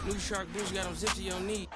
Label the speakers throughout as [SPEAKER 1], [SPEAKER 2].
[SPEAKER 1] New Shark boots got them zipped to your knee.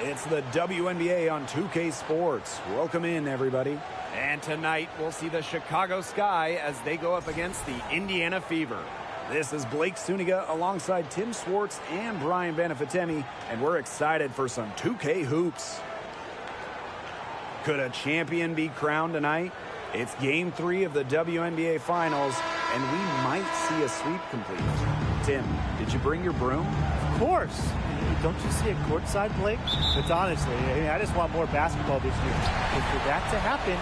[SPEAKER 2] It's the WNBA on 2K Sports. Welcome in, everybody.
[SPEAKER 3] And tonight, we'll see the Chicago Sky as they go up against the Indiana Fever.
[SPEAKER 2] This is Blake Suniga alongside Tim Swartz and Brian Benefitemi, and we're excited for some 2K hoops. Could a champion be crowned tonight? It's Game 3 of the WNBA Finals, and we might see a sweep complete. Tim, did you bring your broom?
[SPEAKER 4] Of course. Don't you see a courtside, Blake? But honestly, I just want more basketball this year. And for that to happen,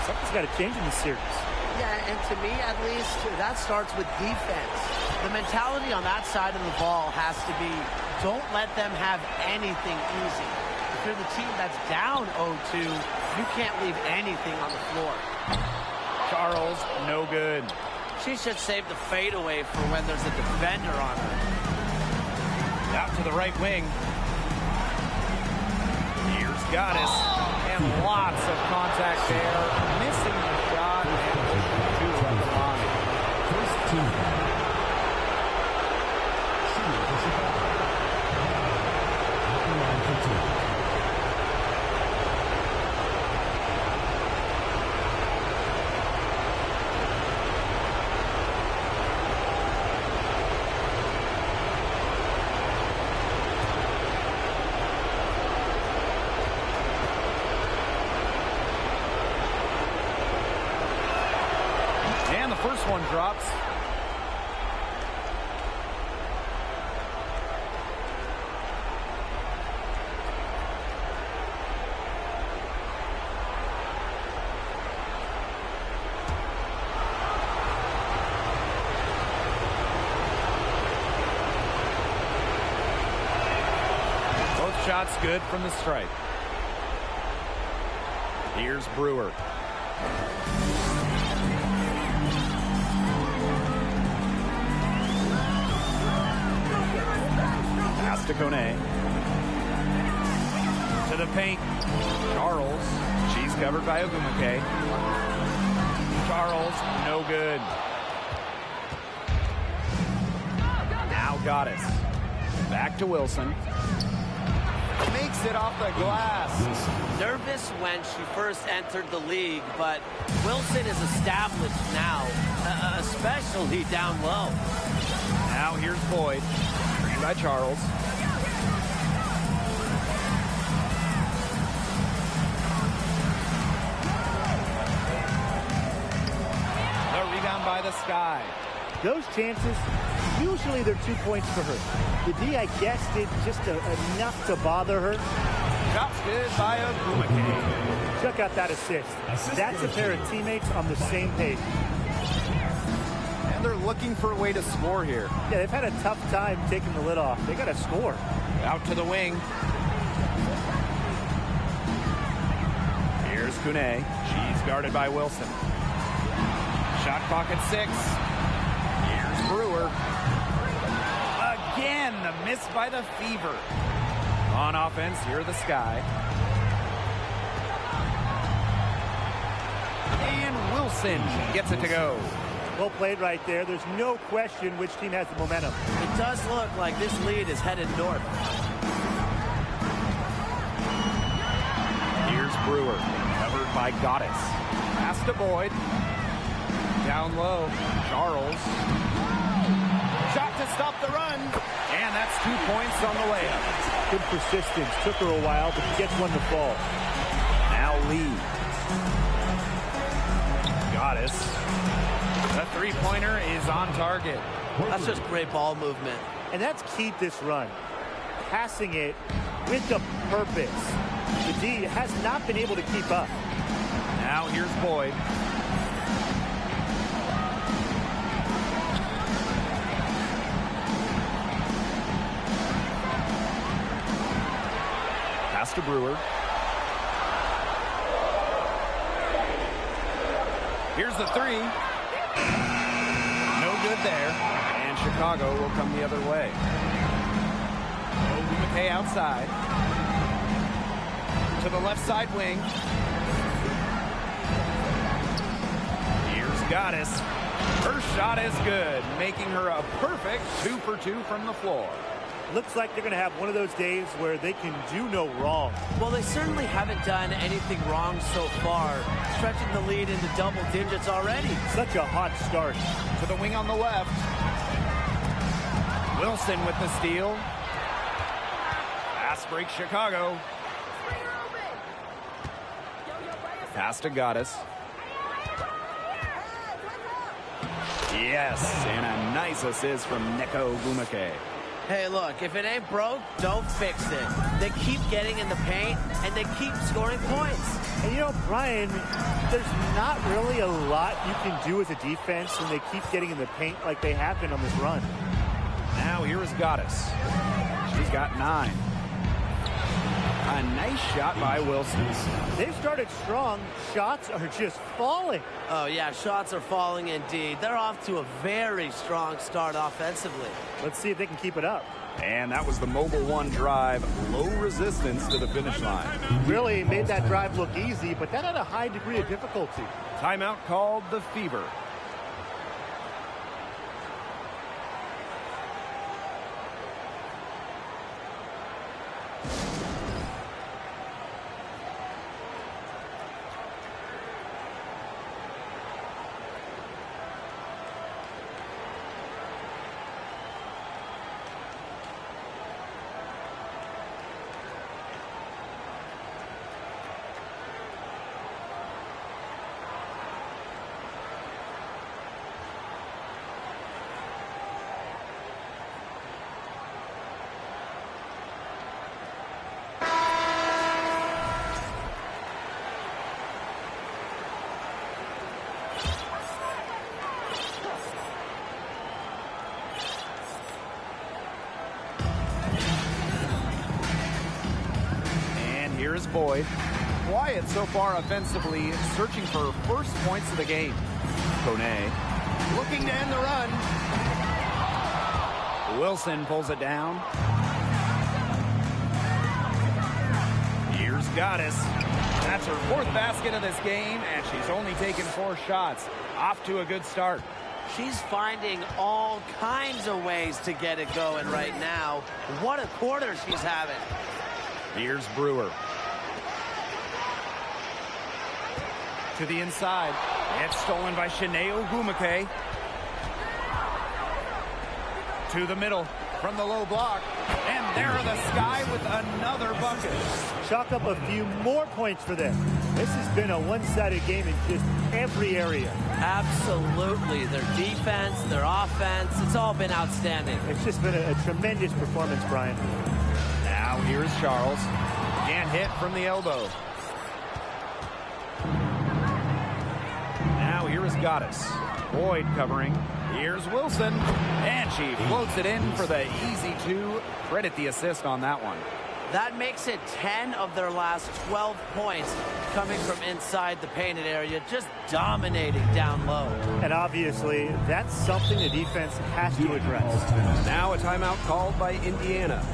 [SPEAKER 4] something's got to change in the series.
[SPEAKER 5] Yeah, and to me, at least, that starts with defense. The mentality on that side of the ball has to be, don't let them have anything easy. If you're the team that's down 0-2, you can't leave anything on the floor.
[SPEAKER 3] Charles, no good.
[SPEAKER 5] She should save the fadeaway for when there's a defender on her.
[SPEAKER 3] Out to the right wing. Here's Goddess. And lots of contact there. Missing the shot. And 2 at the line.
[SPEAKER 6] First team.
[SPEAKER 3] And the first one drops. Both shots good from the stripe. Here's Brewer. Pass to Kone. To the paint. Charles. She's covered by Ogumake. Charles, no good. Now Goddess. Back to Wilson. Makes it off the glass.
[SPEAKER 5] Nervous when she first entered the league, but Wilson is established now, especially down low.
[SPEAKER 3] Now here's Boyd. Screen by Charles. The rebound by the Sky.
[SPEAKER 4] Those chances, usually they're 2 points for her. The D, I guess, did just enough to bother her.
[SPEAKER 3] Shots good by Ogumake.
[SPEAKER 4] Check out that assist. That's a pair of teammates on the same page.
[SPEAKER 3] And they're looking for a way to score here.
[SPEAKER 4] Yeah, they've had a tough time taking the lid off. They got to score.
[SPEAKER 3] Out to the wing. Here's Kune. She's guarded by Wilson. Shot clock at 6. Here's Brewer. Again, the miss by the Fever. On offense, here are the Sky. And Wilson gets it to go.
[SPEAKER 4] Well played right there. There's no question which team has the momentum.
[SPEAKER 5] It does look like this lead is headed north.
[SPEAKER 3] Here's Brewer, covered by Goddess. Pass to Boyd. Down low, Charles. Shot to stop the run. And that's 2 points on the layup.
[SPEAKER 4] Good persistence. Took her a while, but she gets one to fall.
[SPEAKER 2] Now Lee. Goddess.
[SPEAKER 3] The three-pointer is on target.
[SPEAKER 5] That's just great ball movement.
[SPEAKER 4] And that's key to this run. Passing it with a purpose. The D has not been able to keep up.
[SPEAKER 3] Now here's Boyd.
[SPEAKER 2] Pass to Brewer.
[SPEAKER 3] Here's the three. No good there.
[SPEAKER 2] And Chicago will come the other way.
[SPEAKER 3] McKay outside. To the left side wing.
[SPEAKER 2] Here's Goddess.
[SPEAKER 3] Her shot is good, making her a perfect 2 for 2 from the floor.
[SPEAKER 4] Looks like they're going to have one of those days where they can do no wrong.
[SPEAKER 5] Well, they certainly haven't done anything wrong so far, stretching the lead into double digits already.
[SPEAKER 4] Such a hot start.
[SPEAKER 3] To the wing on the left. Wilson with the steal. Fast break Chicago.
[SPEAKER 2] Pass to Goddess. Yes, and a nice assist from Neko Gumake.
[SPEAKER 5] Hey, look, if it ain't broke, don't fix it. They keep getting in the paint, and they keep scoring points.
[SPEAKER 4] And, you know, Brian, there's not really a lot you can do as a defense when they keep getting in the paint like they have been on this run.
[SPEAKER 2] Now here is Goddess. She's got 9. A nice shot by Wilson.
[SPEAKER 4] They've started strong. Shots are just falling.
[SPEAKER 5] Oh, yeah, shots are falling indeed. They're off to a very strong start offensively.
[SPEAKER 4] Let's see if they can keep it up.
[SPEAKER 2] And that was the Mobile One drive. Low resistance to the finish line.
[SPEAKER 4] Really made that drive look easy, but that had a high degree of difficulty.
[SPEAKER 2] Timeout called the Fever. Here's Boyd.
[SPEAKER 3] Quiet so far offensively, searching for first points of the game.
[SPEAKER 2] Kone.
[SPEAKER 3] Looking to end the run.
[SPEAKER 2] Wilson pulls it down. Here's Goddess.
[SPEAKER 3] That's her 4th basket of this game, and she's only taken 4 shots. Off to a good start.
[SPEAKER 5] She's finding all kinds of ways to get it going right now. What a quarter she's having.
[SPEAKER 2] Here's Brewer.
[SPEAKER 3] To the inside. It's stolen by Shanae Ogumake. To the middle from the low block. And there are the Sky with another bucket.
[SPEAKER 4] Chalk up a few more points for them. This has been a one-sided game in just every area.
[SPEAKER 5] Absolutely. Their defense, their offense, it's all been outstanding.
[SPEAKER 4] It's just been a tremendous performance, Brian.
[SPEAKER 2] Now here's Charles.
[SPEAKER 3] Can't hit from the elbow.
[SPEAKER 2] Now here is Goddess. Boyd covering.
[SPEAKER 3] Here's Wilson. And she floats it in for the easy 2. Credit the assist on that one.
[SPEAKER 5] That makes it 10 of their last 12 points coming from inside the painted area, just dominating down low.
[SPEAKER 4] And obviously, that's something the defense has to address.
[SPEAKER 2] Now a timeout called by Indiana.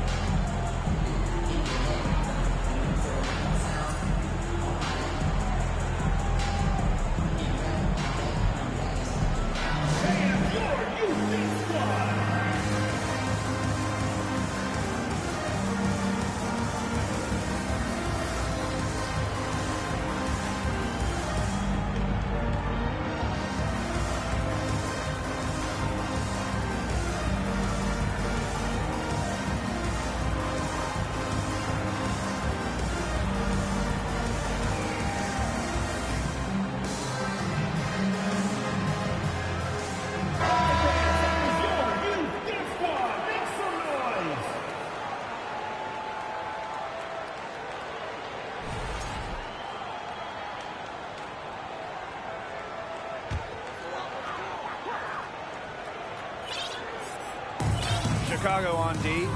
[SPEAKER 2] Chicago on D.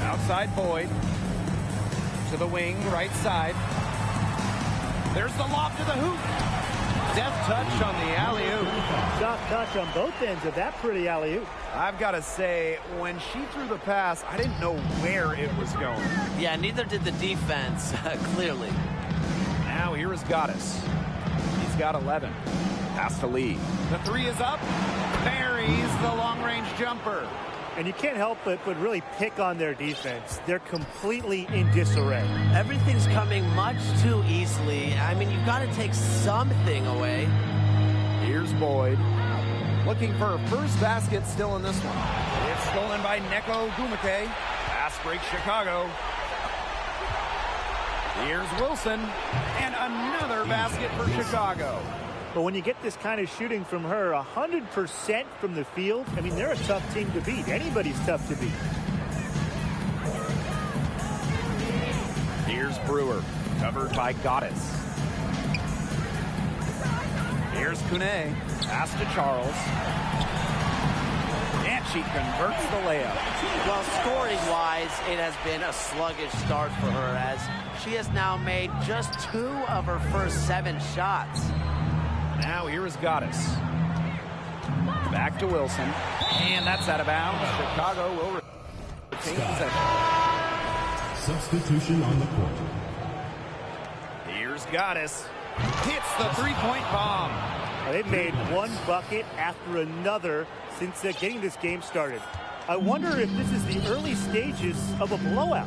[SPEAKER 2] Outside Boyd. To the wing, right side. There's the lob to the hoop. Deft touch on the alley-oop.
[SPEAKER 4] Soft touch on both ends of that pretty alley-oop.
[SPEAKER 2] I've got to say, when she threw the pass, I didn't know where it was going.
[SPEAKER 5] Yeah, neither did the defense, clearly.
[SPEAKER 2] Now here is Goddess. He's got 11. Pass to Lee. The three is up. Buries the long-range jumper.
[SPEAKER 4] And you can't help but really pick on their defense. They're completely in disarray.
[SPEAKER 5] Everything's coming much too easily. I mean, you've got to take something away.
[SPEAKER 2] Here's Boyd. Looking for her first basket still in this one. It's stolen by Neko Gumake. Pass break Chicago. Here's Wilson. And another basket for Chicago.
[SPEAKER 4] But when you get this kind of shooting from her, 100% from the field, I mean, they're a tough team to beat. Anybody's tough to beat.
[SPEAKER 2] Here's Brewer, covered by Goddess. Here's Kune, pass to Charles. And she converts the layup.
[SPEAKER 5] Well, scoring-wise, it has been a sluggish start for her as she has now made just 2 of her first 7 shots.
[SPEAKER 2] Now here is Goddess. Back to Wilson. And that's out of bounds. Chicago will retain possession.
[SPEAKER 6] Substitution on the court.
[SPEAKER 2] Here's Goddess. Hits the three-point bomb.
[SPEAKER 4] They've made one bucket after another since getting this game started. I wonder if this is the early stages of a blowout.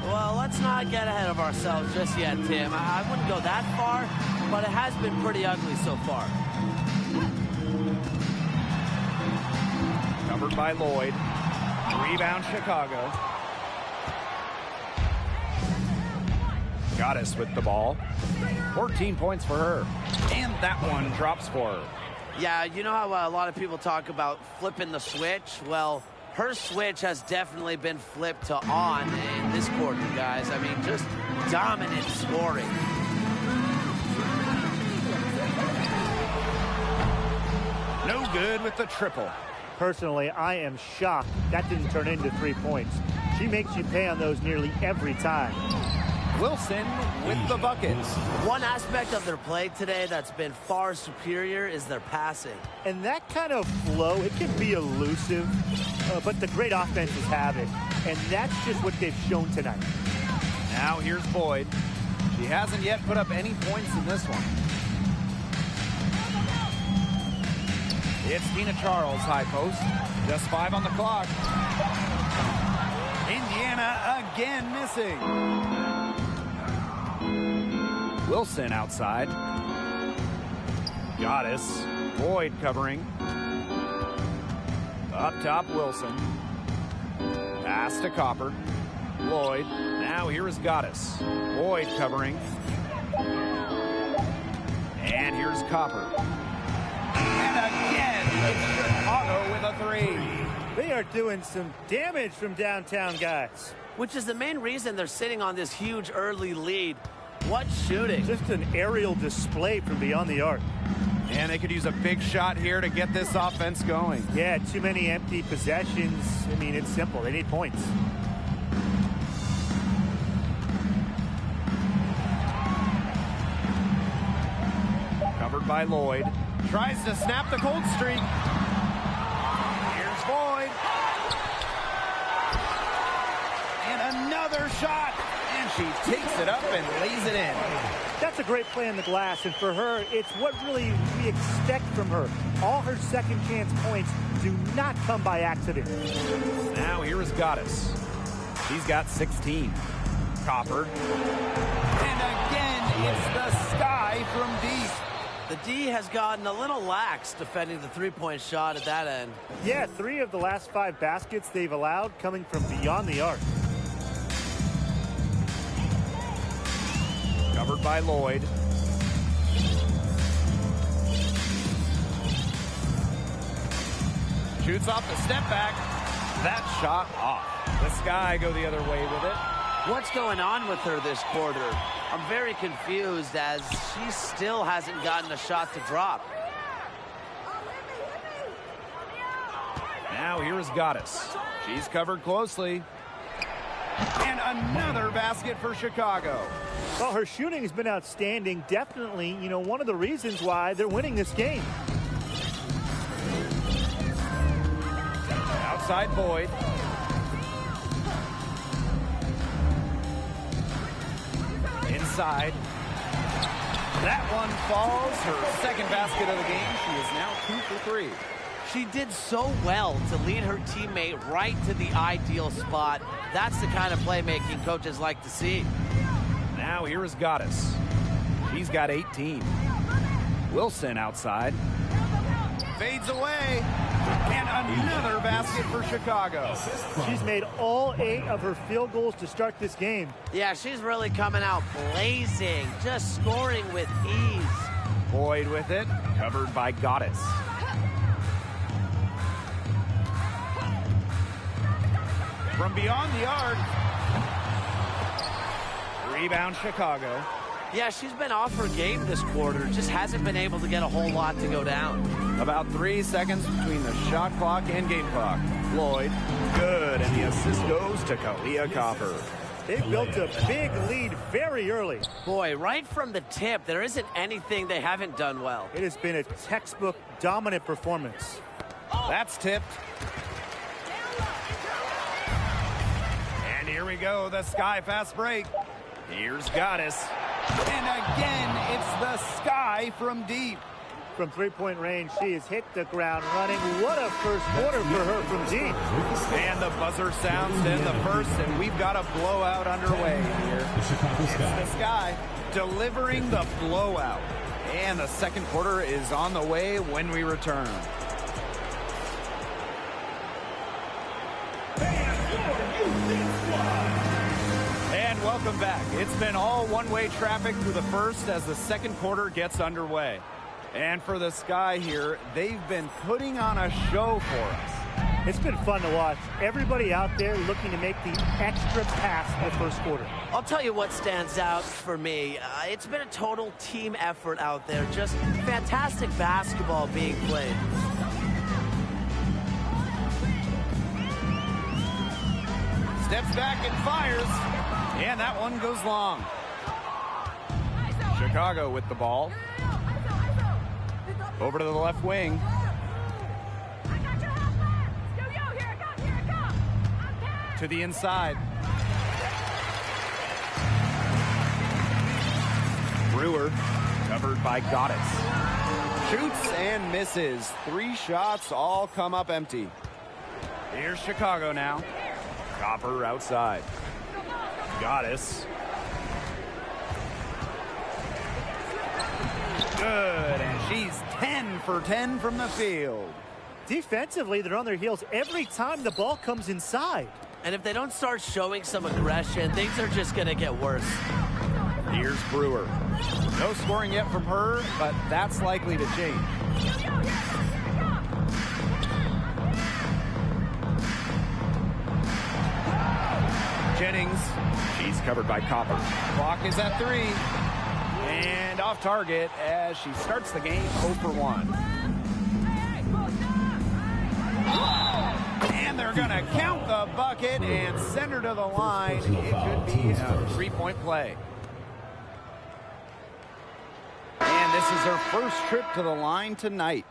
[SPEAKER 5] Well, let's not get ahead of ourselves just yet, Tim. I wouldn't go that far, but it has been pretty ugly so far.
[SPEAKER 2] Covered by Lloyd. Rebound Chicago. Goddess with the ball. 14 points for her. And that one drops for her.
[SPEAKER 5] Yeah, you know how a lot of people talk about flipping the switch? Well, her switch has definitely been flipped to on in this quarter, guys. I mean, just dominant scoring.
[SPEAKER 2] No good with the triple.
[SPEAKER 4] Personally, I am shocked that didn't turn into 3 points. She makes you pay on those nearly every time.
[SPEAKER 2] Wilson with the bucket.
[SPEAKER 5] One aspect of their play today that's been far superior is their passing.
[SPEAKER 4] And that kind of flow, it can be elusive, but the great offenses have it. And that's just what they've shown tonight.
[SPEAKER 2] Now here's Boyd. She hasn't yet put up any points in this one. It's Tina Charles, high post. Just 5 on the clock. Indiana again missing. Wilson outside. Goddess. Boyd covering. Up top, Wilson. Pass to Copper. Lloyd. Now here is Goddess. Boyd covering. And here's Copper. And again, it's Chicago with a 3.
[SPEAKER 4] They are doing some damage from downtown, guys.
[SPEAKER 5] Which is the main reason they're sitting on this huge early lead. What shooting.
[SPEAKER 4] Just an aerial display from beyond the arc.
[SPEAKER 2] And they could use a big shot here to get this offense going.
[SPEAKER 4] Yeah, too many empty possessions. I mean, it's simple. They need points.
[SPEAKER 2] Covered by Lloyd. Tries to snap the cold streak. Here's Boyd. And another shot. And she takes it up and lays it in.
[SPEAKER 4] That's a great play on the glass, and for her, it's what really we expect from her. All her second chance points do not come by accident.
[SPEAKER 2] Now here is Goddess. She's got 16. Copper. And again, it's the sky from deep.
[SPEAKER 5] The D has gotten a little lax defending the three-point shot at that end.
[SPEAKER 4] Yeah, 3 of the last 5 baskets they've allowed coming from beyond the arc.
[SPEAKER 2] Covered by Lloyd. Shoots off the step back. That shot off. The Sky go the other way with it.
[SPEAKER 5] What's going on with her this quarter? I'm very confused as she still hasn't gotten a shot to drop.
[SPEAKER 2] Now here is Goddess. She's covered closely. And another basket for Chicago.
[SPEAKER 4] Well, her shooting has been outstanding. Definitely, one of the reasons why they're winning this game.
[SPEAKER 2] Outside Boyd. Inside. That one falls. Her second basket of the game. She is now 2 for 3.
[SPEAKER 5] She did so well to lead her teammate right to the ideal spot. That's the kind of playmaking coaches like to see.
[SPEAKER 2] Now here is Goddess. She's got 18. Wilson outside. Fades away. And another basket for Chicago.
[SPEAKER 4] She's made all 8 of her field goals to start this game.
[SPEAKER 5] Yeah, she's really coming out blazing, just scoring with ease.
[SPEAKER 2] Boyd with it, covered by Goddess. From beyond the arc. Rebound Chicago.
[SPEAKER 5] Yeah, she's been off her game this quarter. Just hasn't been able to get a whole lot to go down.
[SPEAKER 2] About 3 seconds between the shot clock and game clock. Floyd, good, and the assist goes to Kalia Copper.
[SPEAKER 4] They built a big lead very early.
[SPEAKER 5] Boy, right from the tip, there isn't anything they haven't done well.
[SPEAKER 4] It has been a textbook dominant performance.
[SPEAKER 2] That's tipped. And here we go, the Sky fast break. Here's Goddess. And again, it's the Sky from deep.
[SPEAKER 4] From three-point range, she has hit the ground running. What a first quarter for her from deep.
[SPEAKER 2] And the buzzer sounds in the first, and we've got a blowout underway here. It's the Sky delivering the blowout. And the second quarter is on the way when we return. And welcome back. It's been all one-way traffic through the first as the second quarter gets underway. And for the Sky here, they've been putting on a show for us.
[SPEAKER 4] It's been fun to watch. Everybody out there looking to make the extra pass in the first quarter.
[SPEAKER 5] I'll tell you what stands out for me. It's been a total team effort out there. Just fantastic basketball being played.
[SPEAKER 2] Steps back and fires. And that one goes long. Chicago with the ball. Over to the left wing. To the inside. Brewer covered by Goddess. Shoots and misses. 3 shots all come up empty. Here's Chicago now. Copper outside. Goddess. Good, and she's 10 for 10 from the field.
[SPEAKER 4] Defensively, they're on their heels every time the ball comes inside.
[SPEAKER 5] And if they don't start showing some aggression, things are just going to get worse.
[SPEAKER 2] Here's Brewer. No scoring yet from her, but that's likely to change. Jennings. She's covered by Copper. Clock is at 3. And off target as she starts the game 0 for 1. And they're going to count the bucket and send her to the line. It could be a 3-point play. And this is her first trip to the line tonight.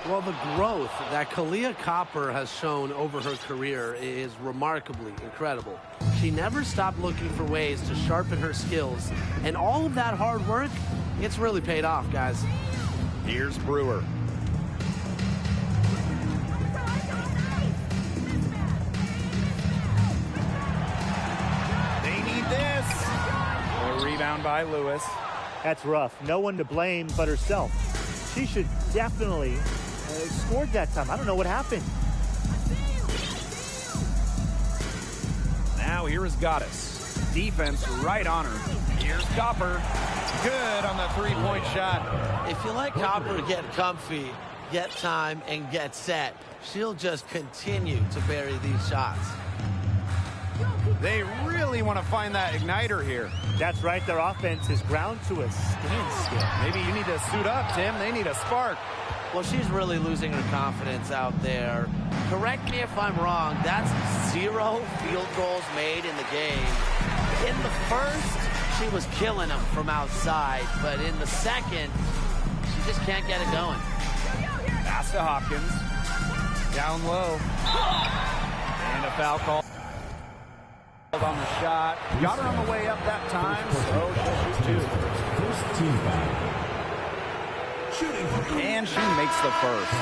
[SPEAKER 5] Well, the growth that Kalia Copper has shown over her career is remarkably incredible. She never stopped looking for ways to sharpen her skills, and all of that hard work, it's really paid off, guys.
[SPEAKER 2] Here's Brewer. They need this. A rebound by Lewis.
[SPEAKER 4] That's rough. No one to blame but herself. She should definitely scored that time. I don't know what happened.
[SPEAKER 2] Now here is Goddess. Defense right on her. Here's Copper.
[SPEAKER 3] Good on the three-point shot.
[SPEAKER 5] If you let Copper get comfy, get time, and get set, she'll just continue to bury these shots.
[SPEAKER 3] They really want to find that igniter here.
[SPEAKER 4] That's right. Their offense is ground to a standstill.
[SPEAKER 3] Maybe you need to suit up, Tim. They need a spark.
[SPEAKER 5] Well, she's really losing her confidence out there. Correct me if I'm wrong. That's 0 field goals made in the game. In the first, she was killing them from outside. But in the second, she just can't get it going.
[SPEAKER 2] Pass to Hopkins.
[SPEAKER 3] Down low. And a foul call on the shot.
[SPEAKER 2] Got her on the way up that time, so she'll shoot 2. And she makes the first.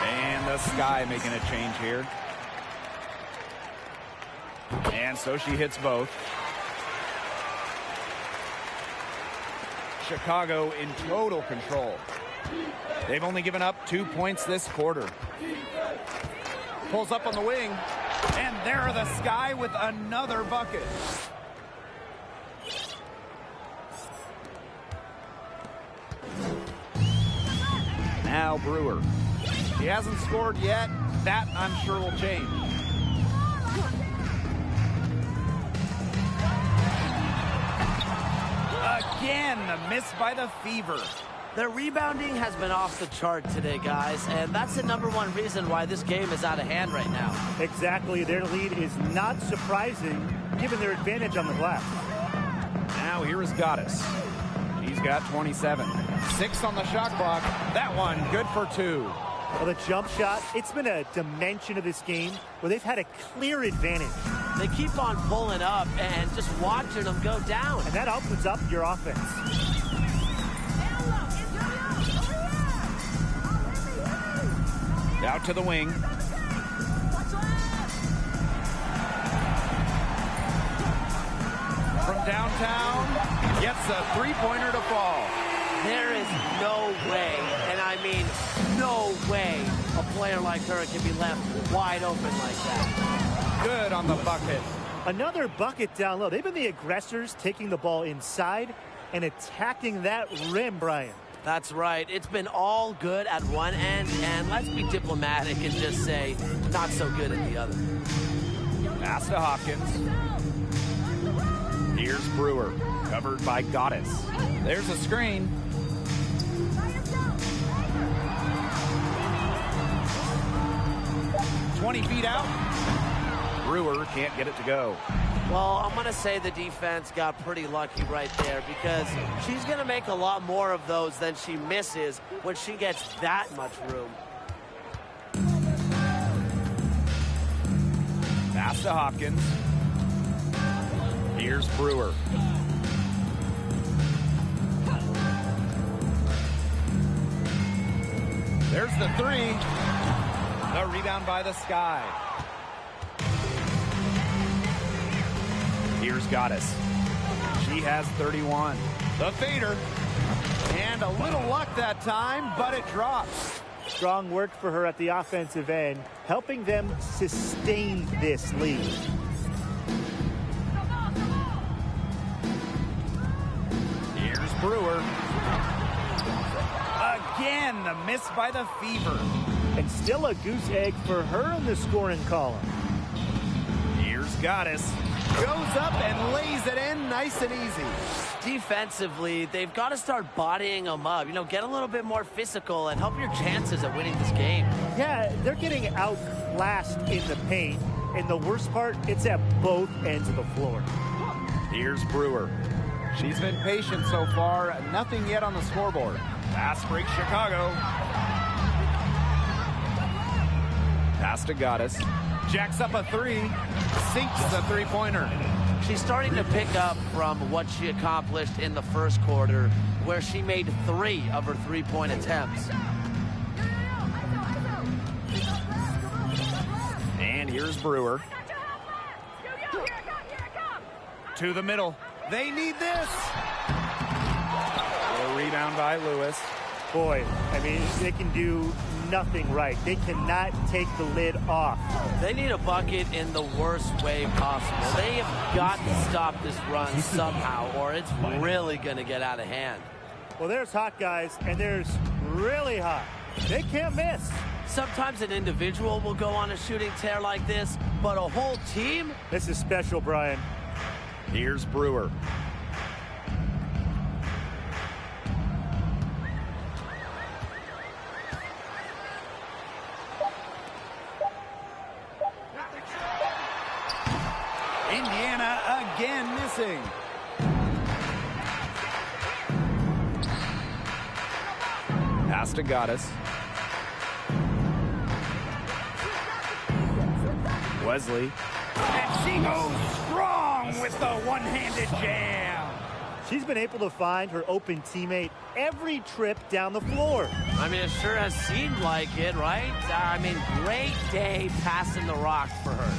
[SPEAKER 2] And the Sky making a change here. And so she hits both. Chicago in total control.
[SPEAKER 3] They've only given up 2 points this quarter. Pulls up on the wing. And there are the Sky with another bucket.
[SPEAKER 2] Now Brewer.
[SPEAKER 3] She hasn't scored yet. That, I'm sure, will change.
[SPEAKER 2] Again, the miss by the Fever.
[SPEAKER 5] Their rebounding has been off the chart today, guys, and that's the #1 reason why this game is out of hand right now.
[SPEAKER 4] Exactly. Their lead is not surprising, given their advantage on the glass.
[SPEAKER 2] Now here is Goddess. She's got 27.
[SPEAKER 3] 6 on the shot clock. That one good for 2.
[SPEAKER 4] Well, the jump shot, it's been a dimension of this game where they've had a clear advantage.
[SPEAKER 5] They keep on pulling up and just watching them go down.
[SPEAKER 4] And that opens up your offense.
[SPEAKER 2] Out to the wing.
[SPEAKER 3] From downtown, gets a three-pointer to fall.
[SPEAKER 5] There is no way, and I mean no way, a player like her can be left wide open like that.
[SPEAKER 3] Good on the bucket.
[SPEAKER 4] Another bucket down low. They've been the aggressors, taking the ball inside and attacking that rim, Brian.
[SPEAKER 5] That's right. It's been all good at one end, and let's be diplomatic and just say not so good at the other.
[SPEAKER 2] Pass to Hopkins. Here's Brewer, covered by Goddess.
[SPEAKER 3] There's a screen. "20 feet out.
[SPEAKER 2] Brewer can't get it to go.
[SPEAKER 5] Well, I'm going to say the defense got pretty lucky right there because she's going to make a lot more of those than she misses when she gets that much room.
[SPEAKER 2] Pass to Hopkins. Here's Brewer.
[SPEAKER 3] There's the 3. The rebound by the Sky.
[SPEAKER 2] Here's Goddess. She has 31.
[SPEAKER 3] The fader. And a little luck that time, but it drops.
[SPEAKER 4] Strong work for her at the offensive end, helping them sustain this lead.
[SPEAKER 2] Here's Brewer. Again, the miss by the Fever.
[SPEAKER 4] And still a goose egg for her in the scoring column.
[SPEAKER 2] Here's Goddess.
[SPEAKER 3] Goes up and lays it in nice and easy.
[SPEAKER 5] Defensively, they've got to start bodying them up. You know, get a little bit more physical and help your chances at winning this game.
[SPEAKER 4] Yeah, they're getting outclassed in the paint. And the worst part, it's at both ends of the floor.
[SPEAKER 2] Here's Brewer.
[SPEAKER 3] She's been patient so far. Nothing yet on the scoreboard.
[SPEAKER 2] Pass break Chicago. Pass to Goddess.
[SPEAKER 3] Jacks up a 3. Sinks the three-pointer.
[SPEAKER 5] She's starting to pick up from what she accomplished in the first quarter, where she made 3 of her three-point attempts.
[SPEAKER 2] And here's Brewer.
[SPEAKER 3] To the middle. They need this.
[SPEAKER 2] A rebound by Lewis.
[SPEAKER 4] Boy, I mean, they can do nothing right. They cannot take the lid off.
[SPEAKER 5] They need a bucket in the worst way possible. They have got to stop this run somehow, or it's really going to get out of hand.
[SPEAKER 4] Well, there's hot guys, and there's really hot. They can't miss.
[SPEAKER 5] Sometimes an individual will go on a shooting tear like this, but a whole team?
[SPEAKER 4] This is special, Brian.
[SPEAKER 2] Here's Brewer.
[SPEAKER 3] Indiana again missing.
[SPEAKER 2] Pass to Gaddis. Wesley.
[SPEAKER 3] And she goes strong with the one-handed jam.
[SPEAKER 4] She's been able to find her open teammate every trip down the floor.
[SPEAKER 5] I mean, it sure has seemed like it, right? I mean, great day passing the rock for her.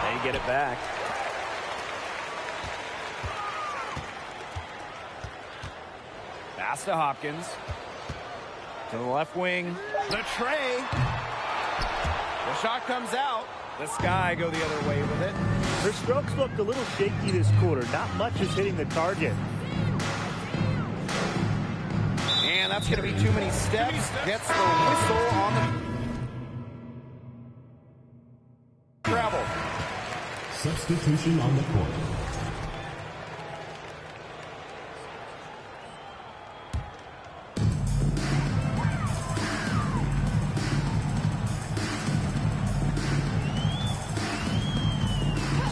[SPEAKER 2] They get it back. Pass to Hopkins. To the left wing.
[SPEAKER 3] The tray. The shot comes out.
[SPEAKER 2] The Sky go the other way with it.
[SPEAKER 4] Her strokes looked a little shaky this quarter. Not much is hitting the target.
[SPEAKER 3] And that's going to be too many steps. Gets the whistle on the travel.
[SPEAKER 6] Substitution on the court.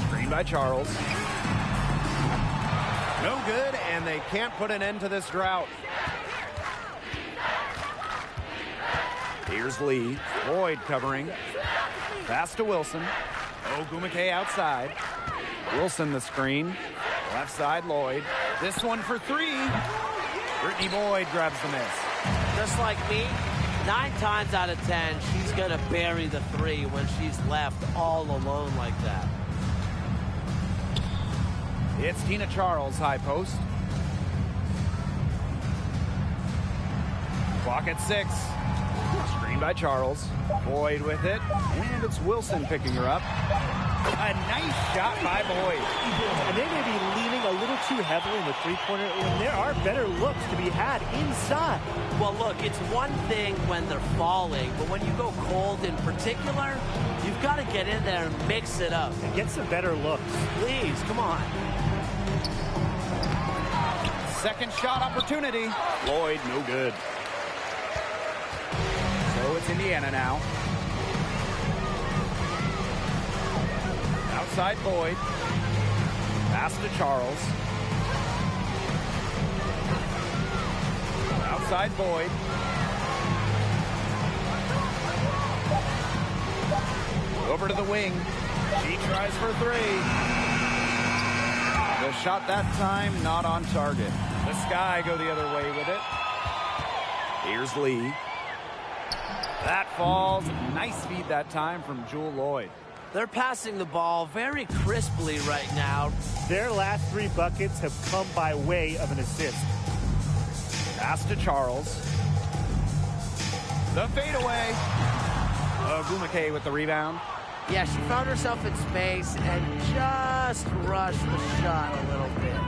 [SPEAKER 2] Screen by Charles.
[SPEAKER 3] No good, and they can't put an end to this drought.
[SPEAKER 2] Here's Lee. Lloyd covering. Pass to Wilson. Ogumake outside. Wilson the screen. Left side Lloyd.
[SPEAKER 3] This one for three.
[SPEAKER 2] Brittany Boyd grabs the miss.
[SPEAKER 5] Just like me, 9 times out of 10, she's going to bury the 3 when she's left all alone like that.
[SPEAKER 2] It's Tina Charles, high post. Clock at 6. Screen by Charles. Boyd with it. And it's Wilson picking her up.
[SPEAKER 3] A nice shot by Boyd.
[SPEAKER 4] And they may be leaning a little too heavily in the three-pointer when there are better looks to be had inside.
[SPEAKER 5] Well, look, it's one thing when they're falling, but when you go cold in particular, you've got to get in there and mix it up.
[SPEAKER 4] And get some better looks.
[SPEAKER 5] Please, come on.
[SPEAKER 3] Second shot opportunity.
[SPEAKER 2] Lloyd, no good. So it's Indiana now. Outside Boyd. Pass to Charles. Outside Boyd. Over to the wing. She tries for 3.
[SPEAKER 3] The shot that time not on target.
[SPEAKER 2] The Sky go the other way with it. Here's Lee. That falls. Nice feed that time from Jewel Lloyd.
[SPEAKER 5] They're passing the ball very crisply right now.
[SPEAKER 4] Their last 3 buckets have come by way of an assist.
[SPEAKER 2] Pass to Charles.
[SPEAKER 3] The fadeaway.
[SPEAKER 2] Ogumake with the rebound.
[SPEAKER 5] Yeah, she found herself in space and just rushed the shot a little bit.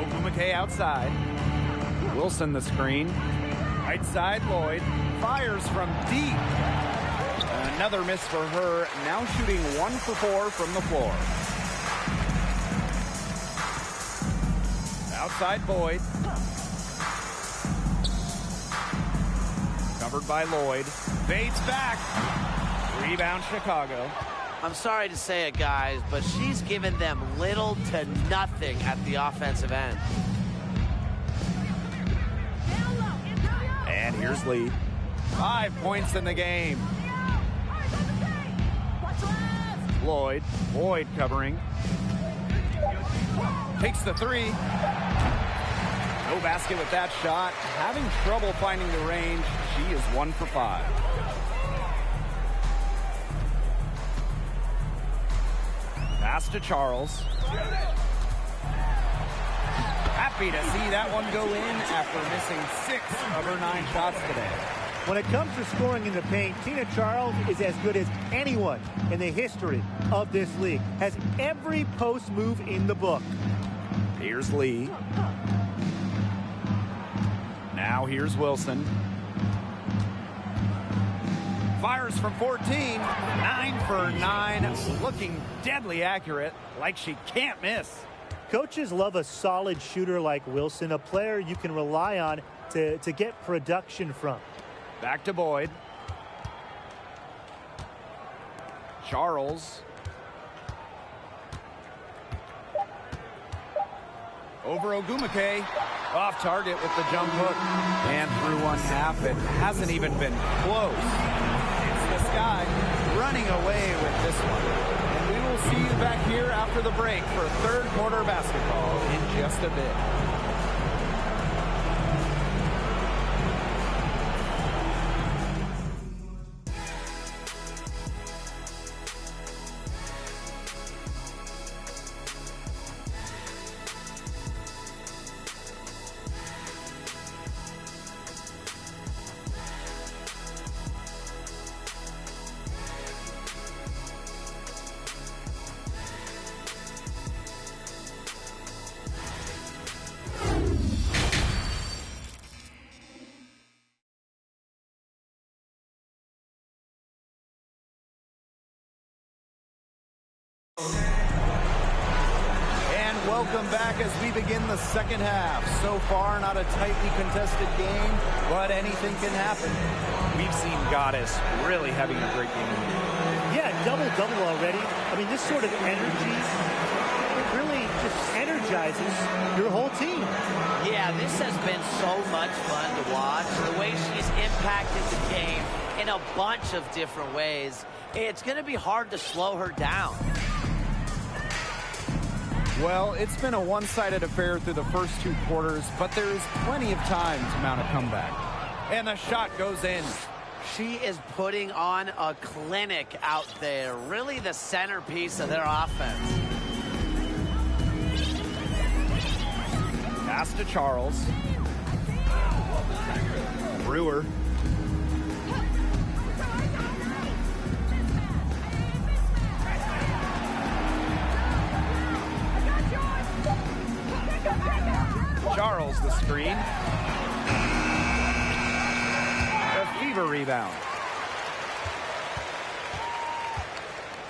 [SPEAKER 2] Ogumake outside. Wilson the screen. Right side Lloyd. Fires from deep. Another miss for her. Now shooting 1 for 4 from the floor. Outside Boyd. Covered by Lloyd. Fades back. Rebound Chicago.
[SPEAKER 5] I'm sorry to say it, guys, but she's given them little to nothing at the offensive end.
[SPEAKER 2] And here's Lee.
[SPEAKER 3] 5 points in the game.
[SPEAKER 2] Lloyd. Boyd covering.
[SPEAKER 3] Takes the 3.
[SPEAKER 2] No basket with that shot. Having trouble finding the range. She is 1 for 5. Pass to Charles.
[SPEAKER 3] Happy to see that one go in after missing 6 of her 9 shots today.
[SPEAKER 4] When it comes to scoring in the paint, Tina Charles is as good as anyone in the history of this league. Has every post move in the book.
[SPEAKER 2] Here's Lee. Now here's Wilson.
[SPEAKER 3] Fires from 14, 9 for 9, looking deadly accurate, like she can't miss.
[SPEAKER 4] Coaches love a solid shooter like Wilson, a player you can rely on to get production from.
[SPEAKER 2] Back to Boyd. Charles.
[SPEAKER 3] Over Ogumake, off target with the jump hook.
[SPEAKER 2] And through one half, it hasn't even been close.
[SPEAKER 3] It's the Sky running away with this one. And we will see you back here after the break for third quarter basketball in just a bit. And welcome back as we begin the second half. So far, not a tightly contested game, but anything can happen.
[SPEAKER 2] We've seen Goddess really having a great game.
[SPEAKER 4] Yeah, double-double already. I mean, this sort of energy, it really just energizes your whole team.
[SPEAKER 5] Yeah, this has been so much fun to watch. The way she's impacted the game in a bunch of different ways. It's going to be hard to slow her down.
[SPEAKER 3] Well, it's been a one-sided affair through the first 2 quarters, but there is plenty of time to mount a comeback. And the shot goes in.
[SPEAKER 5] She is putting on a clinic out there, really the centerpiece of their offense.
[SPEAKER 2] Pass to Charles. Brewer. Charles the screen. The Fever rebound.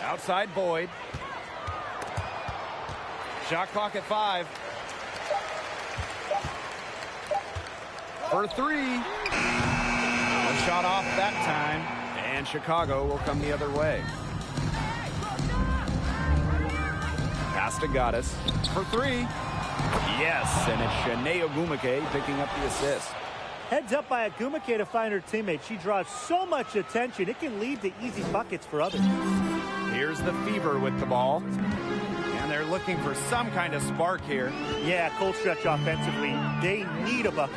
[SPEAKER 2] Outside Boyd.
[SPEAKER 3] Shot clock at 5. For 3.
[SPEAKER 2] A shot off that time. And Chicago will come the other way. Pass to Goddess.
[SPEAKER 3] For 3.
[SPEAKER 2] Yes, and it's Shanae Ogumake picking up the assist.
[SPEAKER 4] Heads up by Ogumake to find her teammate. She draws so much attention, it can lead to easy buckets for others.
[SPEAKER 2] Here's the Fever with the ball.
[SPEAKER 3] And they're looking for some kind of spark here.
[SPEAKER 4] Yeah, cold stretch offensively. They need a bucket.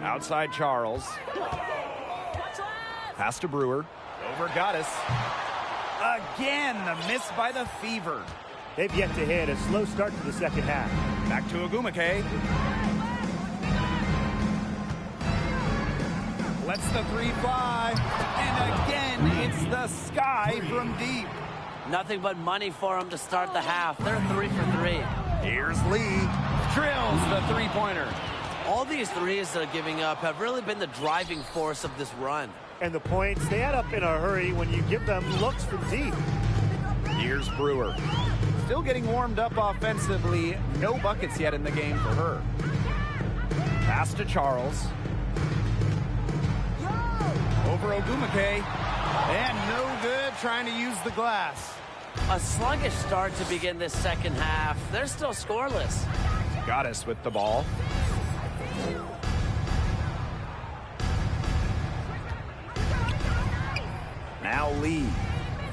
[SPEAKER 2] Outside Charles. Pass to Brewer.
[SPEAKER 3] Over Goddess. Again, the miss by the Fever.
[SPEAKER 4] They've yet to hit a slow start to the second half.
[SPEAKER 3] Back to Ogumake. Lets the 3 fly. And again, it's the Sky from deep.
[SPEAKER 5] Nothing but money for them to start the half. They're 3 for 3.
[SPEAKER 3] Here's Lee. Drills the 3-pointer.
[SPEAKER 5] All these threes they're giving up have really been the driving force of this run.
[SPEAKER 4] And the points, they add up in a hurry when you give them looks from deep.
[SPEAKER 2] Here's Brewer.
[SPEAKER 3] Still getting warmed up offensively. No buckets yet in the game for her.
[SPEAKER 2] Pass to Charles.
[SPEAKER 3] Over Ogumake. And no good trying to use the glass.
[SPEAKER 5] A sluggish start to begin this second half. They're still scoreless.
[SPEAKER 2] Goddess with the ball. Now Lee.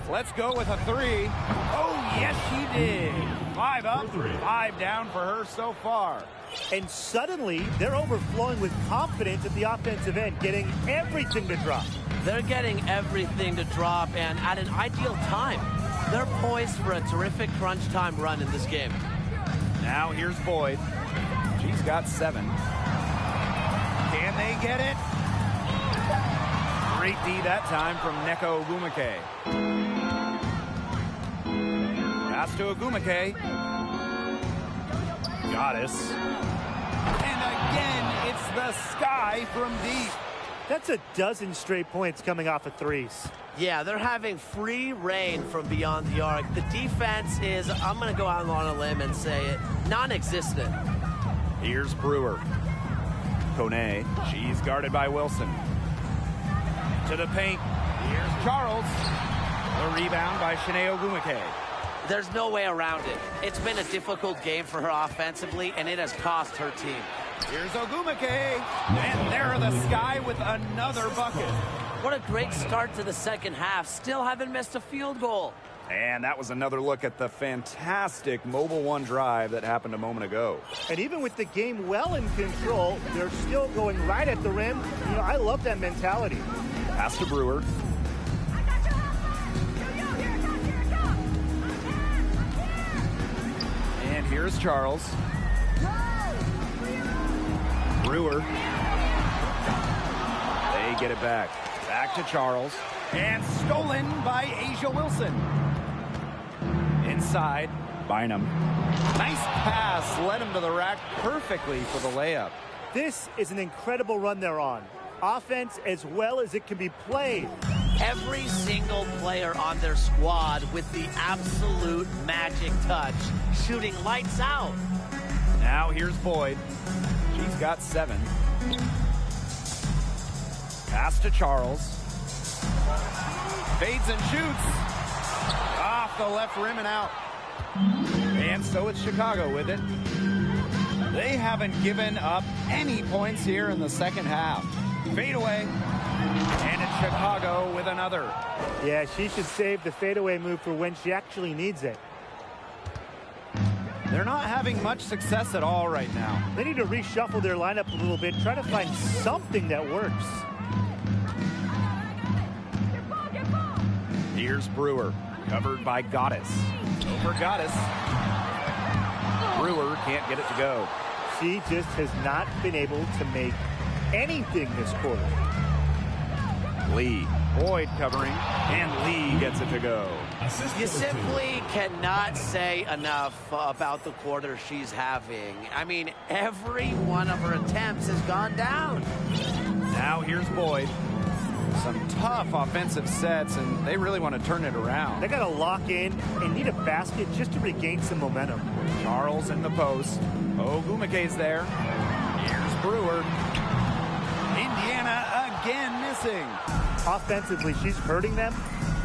[SPEAKER 3] Let's go with a 3. Oh, yes, she did. 5 up, 5 down for her so far.
[SPEAKER 4] And suddenly, they're overflowing with confidence at the offensive end, getting everything to drop.
[SPEAKER 5] They're getting everything to drop, and at an ideal time. They're poised for a terrific crunch time run in this game.
[SPEAKER 2] Now here's Boyd. She's got 7. Can they get it? Great D that time from Neko Ogumike. Pass to Ogumike. Goddess. And again, it's the sky from deep.
[SPEAKER 4] That's a dozen straight points coming off of threes.
[SPEAKER 5] Yeah, they're having free reign from beyond the arc. The defense is, I'm going to go out on a limb and say it, non-existent.
[SPEAKER 2] Here's Brewer. Kone. She's guarded by Wilson. To the paint. Here's Charles. The rebound by Shanae Ogumike.
[SPEAKER 5] There's no way around it. It's been a difficult game for her offensively, and it has cost her team.
[SPEAKER 2] Here's Ogumike. And there the sky with another bucket.
[SPEAKER 5] What a great start to the second half. Still haven't missed a field goal.
[SPEAKER 2] And that was another look at the fantastic Mobile One drive that happened a moment ago.
[SPEAKER 4] And even with the game well in control, they're still going right at the rim. You know, I love that mentality.
[SPEAKER 2] Pass to Brewer. And here's Charles. Brewer. They get it back. Back to Charles. And stolen by Asia Wilson. Inside, Bynum. Nice pass. Led him to the rack perfectly for the layup.
[SPEAKER 4] This is an incredible run they're on. Offense as well as it can be played.
[SPEAKER 5] Every single player on their squad with the absolute magic touch, shooting lights out.
[SPEAKER 2] Now here's Boyd. She's got 7. Pass to Charles. Fades and shoots. Off the left rim and out. And so it's Chicago with it. They haven't given up any points here in the second half. Fadeaway. And it's Chicago with another.
[SPEAKER 4] Yeah, she should save the fadeaway move for when she actually needs it.
[SPEAKER 2] They're not having much success at all right now.
[SPEAKER 4] They need to reshuffle their lineup a little bit, try to find something that works.
[SPEAKER 2] Here's Brewer, covered by Goddess. Over Goddess. Brewer can't get it to go.
[SPEAKER 4] She just has not been able to make anything this quarter.
[SPEAKER 2] Lee. Boyd covering, and Lee gets it to go.
[SPEAKER 5] You simply cannot say enough about the quarter she's having. I mean, every one of her attempts has gone down.
[SPEAKER 2] Now here's Boyd. Some tough offensive sets, and they really want to turn it around.
[SPEAKER 4] They got to lock in and need a basket just to regain some momentum.
[SPEAKER 2] Charles in the post. Ogumike's there. Here's Brewer. Indiana again missing.
[SPEAKER 4] Offensively, she's hurting them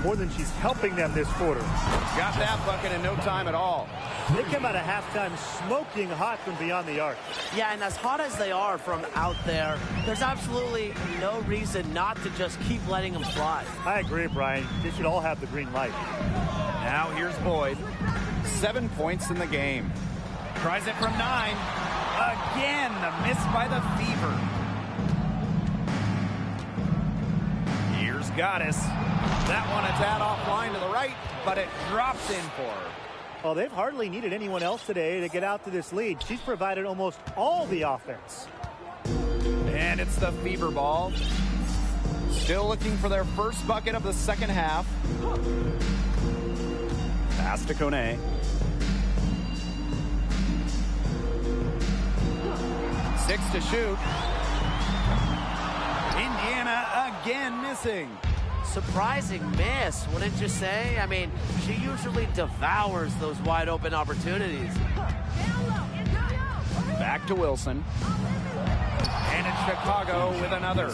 [SPEAKER 4] more than she's helping them this quarter.
[SPEAKER 2] Got that bucket in no time at all.
[SPEAKER 4] They come out of halftime smoking hot from beyond the arc.
[SPEAKER 5] Yeah, and as hot as they are from out there, there's absolutely no reason not to just keep letting them fly.
[SPEAKER 4] I agree, Brian. They should all have the green light.
[SPEAKER 2] Now here's Boyd. 7 points in the game. Tries it from 9. Again, the miss by the Fever. Here's Goddess. That one a tad offline to the right, but it drops in for her.
[SPEAKER 4] Well, they've hardly needed anyone else today to get out to this lead. She's provided almost all the offense.
[SPEAKER 2] And it's the Fever ball. Still looking for their first bucket of the second half. Pass to Kone. Six to shoot. Indiana again missing.
[SPEAKER 5] Surprising miss, wouldn't you say? I mean, she usually devours those wide open opportunities.
[SPEAKER 2] Back to Wilson. And it's Chicago with another.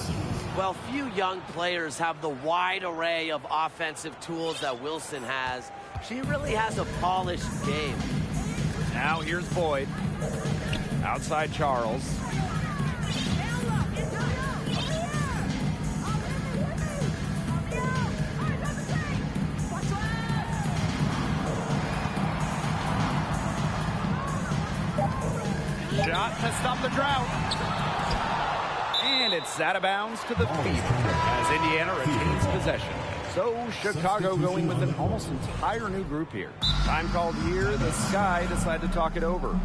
[SPEAKER 5] Well, few young players have the wide array of offensive tools that Wilson has. She really has a polished game.
[SPEAKER 2] Now here's Boyd. Outside Charles. Shot to stop the drought. And it's out of bounds to the Fever as Indiana retains possession. So Chicago going with an almost entire new group here. Time called here. The Sky decide to talk it over.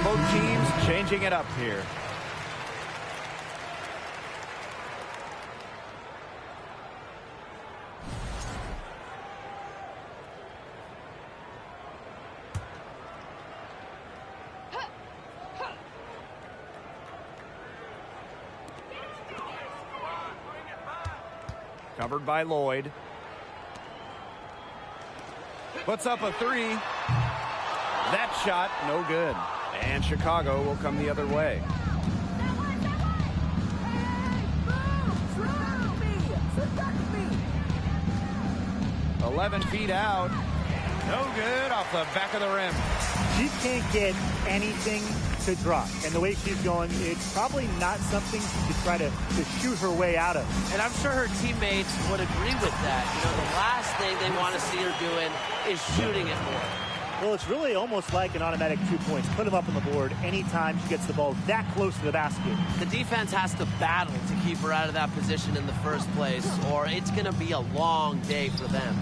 [SPEAKER 2] Both teams changing it up here. Covered by Lloyd. Puts up a three. That shot, no good. And Chicago will come the other way. "11 feet out. No good off the back of the rim."
[SPEAKER 4] She can't get anything to drop. And the way she's going, it's probably not something she could try to shoot her way out of.
[SPEAKER 5] And I'm sure her teammates would agree with that. You know, the last thing they want to see her doing is shooting it more.
[SPEAKER 4] Well, it's really almost like an automatic 2 points. Put them up on the board anytime she gets the ball that close to the basket.
[SPEAKER 5] The defense has to battle to keep her out of that position in the first place, or it's going to be a long day for them.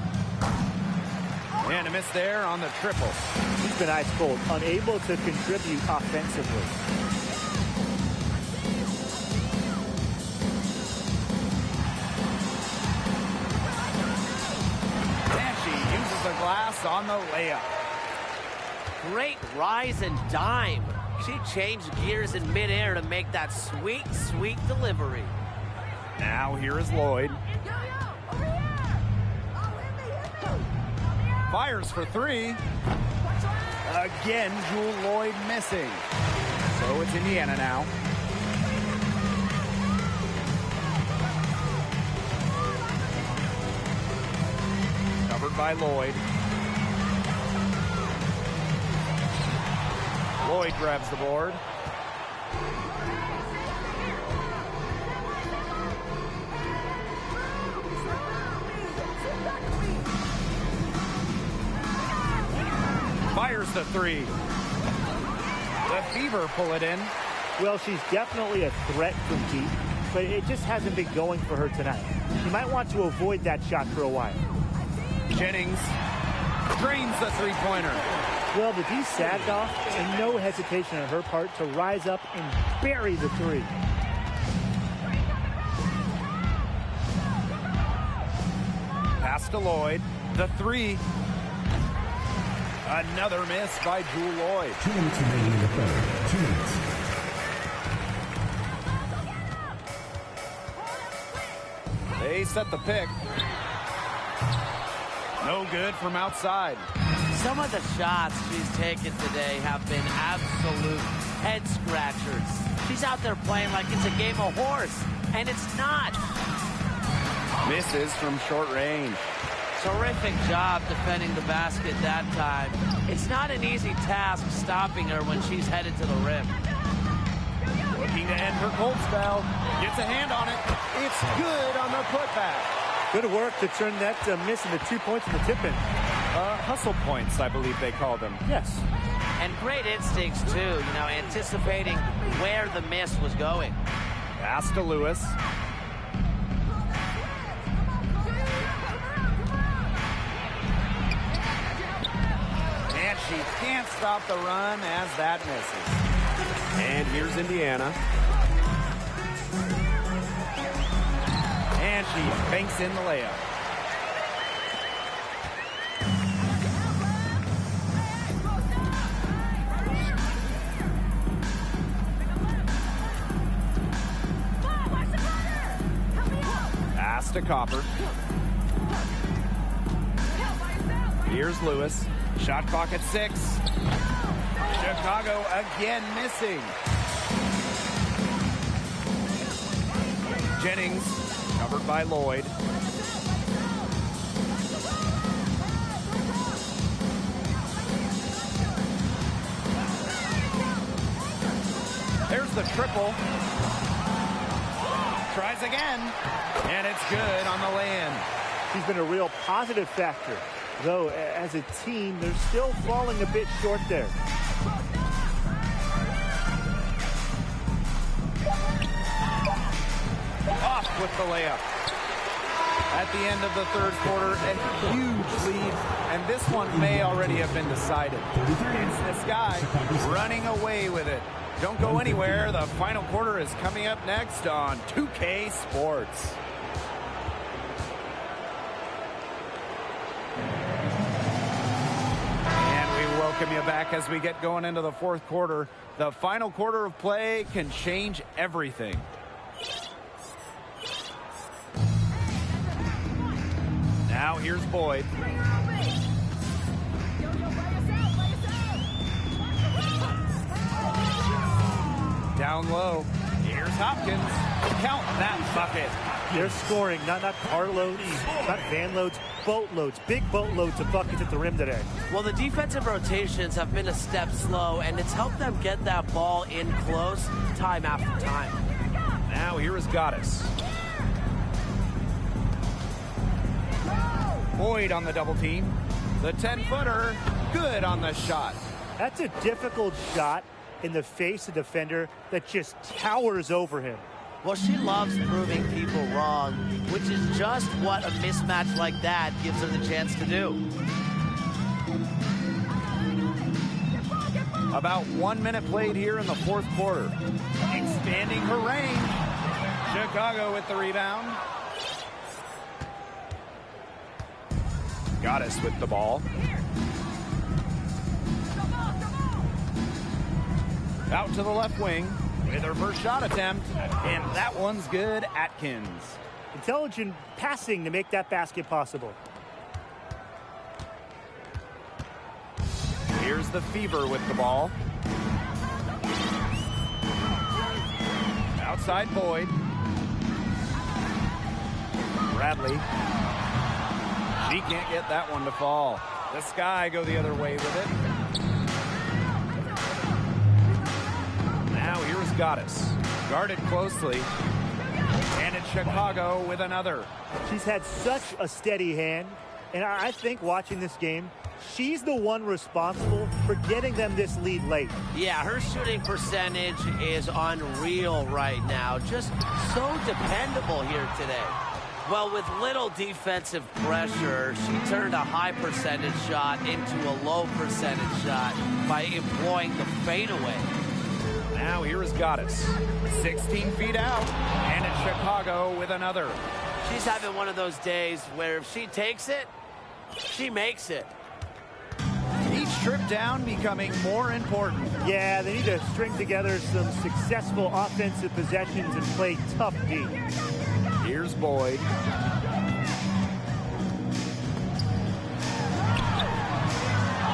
[SPEAKER 2] And a miss there on the triple.
[SPEAKER 4] She's been ice cold, unable to contribute offensively.
[SPEAKER 2] And she uses the glass on the layup.
[SPEAKER 5] Great rise and dime. She changed gears in midair to make that sweet, sweet delivery.
[SPEAKER 2] Now here is Lloyd. Fires for three. Again, Jewel Lloyd missing. So it's Indiana now. Covered by Lloyd. Lloyd grabs the board. Fires the three. The Fever pull it in.
[SPEAKER 4] Well, she's definitely a threat from deep, but it just hasn't been going for her tonight. You might want to avoid that shot for a while.
[SPEAKER 2] Jennings drains the three-pointer.
[SPEAKER 4] Well, the D sagged off, and no hesitation on her part to rise up and bury the three.
[SPEAKER 2] Pass to Lloyd. The three. Another miss by Jewel Lloyd.
[SPEAKER 6] 2 minutes remaining in the third. 2 minutes.
[SPEAKER 2] They set the pick. No good from outside.
[SPEAKER 5] Some of the shots she's taken today have been absolute head scratchers. She's out there playing like it's a game of horse, and it's not.
[SPEAKER 2] Misses from short range.
[SPEAKER 5] Terrific job defending the basket that time. It's not an easy task stopping her when she's headed to the rim.
[SPEAKER 2] Looking to end her cold spell. Gets a hand on it. It's good on the putback.
[SPEAKER 4] Good work to turn that miss into 2 points in the tip-in.
[SPEAKER 2] Hustle points, I believe they call them.
[SPEAKER 4] Yes.
[SPEAKER 5] And great instincts, too, you know, anticipating where the miss was going.
[SPEAKER 2] Pass to Lewis. And she can't stop the run as that misses. And here's Indiana. And she banks in the layup. Pass to Copper. Here's Lewis.
[SPEAKER 3] Shot clock at 6. Chicago again missing. Jennings covered by Lloyd. There's the triple. Tries again, and it's good on the lay-in.
[SPEAKER 4] He's been a real positive factor, though as a team, they're still falling a bit short there.
[SPEAKER 3] Off with the layup. At the end of the third quarter, a huge lead, and this one may already have been decided. It's this guy running away with it. Don't go anywhere. The final quarter is coming up next on 2K Sports. And we welcome you back as we get going into the fourth quarter. The final quarter of play can change everything. Now here's Boyd. Down low. Here's Hopkins. Count that bucket.
[SPEAKER 4] They're scoring, not carloads, not van loads, boatloads, big boatloads of buckets at the rim today.
[SPEAKER 5] Well, the defensive rotations have been a step slow, and it's helped them get that ball in close time after time.
[SPEAKER 3] Now here is Goddess. Boyd on the double team. The 10-footer, good on the shot.
[SPEAKER 4] That's a difficult shot in the face of a defender that just towers over him.
[SPEAKER 5] Well, she loves proving people wrong, which is just what a mismatch like that gives her the chance to do.
[SPEAKER 3] About 1 minute played here in the fourth quarter. Expanding her range. Chicago with the rebound. Goddess with the ball. Out to the left wing with her first shot attempt, and that one's good. Atkins.
[SPEAKER 4] Intelligent passing to make that basket possible.
[SPEAKER 3] Here's the Fever with the ball. Outside Boyd. Bradley. She can't get that one to fall. The Sky go the other way with it. Now here's Goddess. Guarded closely. And it's Chicago with another.
[SPEAKER 4] She's had such a steady hand, and I think watching this game, she's the one responsible for getting them this lead late.
[SPEAKER 5] Yeah, her shooting percentage is unreal right now. Just so dependable here today. Well, with little defensive pressure, she turned a high percentage shot into a low percentage shot by employing the fadeaway.
[SPEAKER 3] Now here is Goddess. 16 feet out, and it's Chicago with another.
[SPEAKER 5] She's having one of those days where if she takes it, she makes it.
[SPEAKER 3] Each trip down becoming more important.
[SPEAKER 4] Yeah, they need to string together some successful offensive possessions and play tough D.
[SPEAKER 3] Here's Boyd.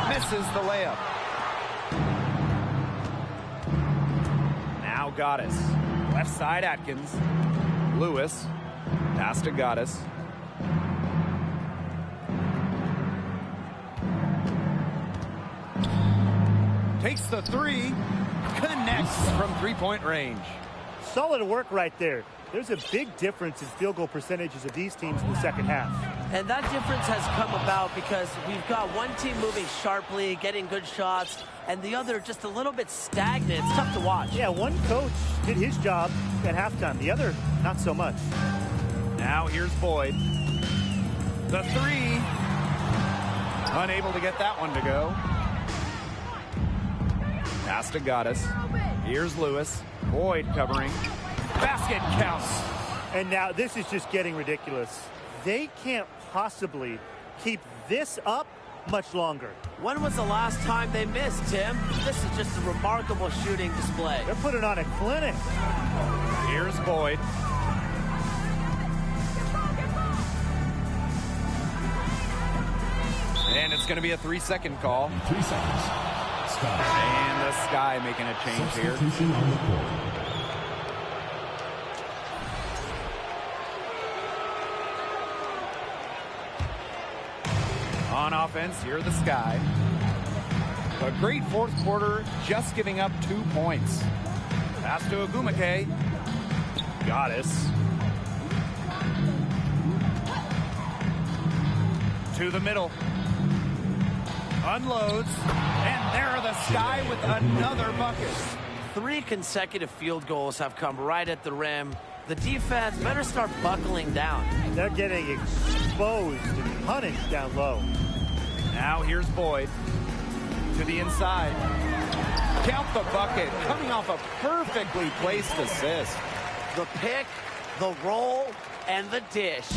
[SPEAKER 3] Misses the layup. Now Goddess. Left side Atkins. Lewis. Pass to Goddess. Takes the three. Connects from three-point range.
[SPEAKER 4] Solid work right there. There's a big difference in field goal percentages of these teams in the second half.
[SPEAKER 5] And that difference has come about because we've got one team moving sharply, getting good shots, and the other just a little bit stagnant. It's tough to watch.
[SPEAKER 4] Yeah, one coach did his job at halftime. The other, not so much.
[SPEAKER 3] Now here's Boyd. The three. Unable to get that one to go. Pass to Goddess. Here's Lewis. Boyd covering. Basket counts.
[SPEAKER 4] And now this is just getting ridiculous. They can't possibly keep this up much longer.
[SPEAKER 5] When was the last time they missed, Tim? This is just a remarkable shooting display.
[SPEAKER 4] They're putting on a clinic.
[SPEAKER 3] Here's Boyd. And it's It's going to be a 3-second call.
[SPEAKER 6] 3 seconds. Stop.
[SPEAKER 3] And the Sky making a change here.
[SPEAKER 6] Substitution on the court.
[SPEAKER 3] On offense, here are the Sky. A great fourth quarter, just giving up 2 points. Pass to Ogumake. Goddess. To the middle. Unloads. And there are the Sky with another bucket.
[SPEAKER 5] 3 consecutive field goals have come right at the rim. The defense better start buckling down.
[SPEAKER 4] They're getting exposed and punished down low.
[SPEAKER 3] Now here's Boyd. To the inside. Count the bucket. Coming off a perfectly placed assist.
[SPEAKER 5] The pick, the roll, and the dish.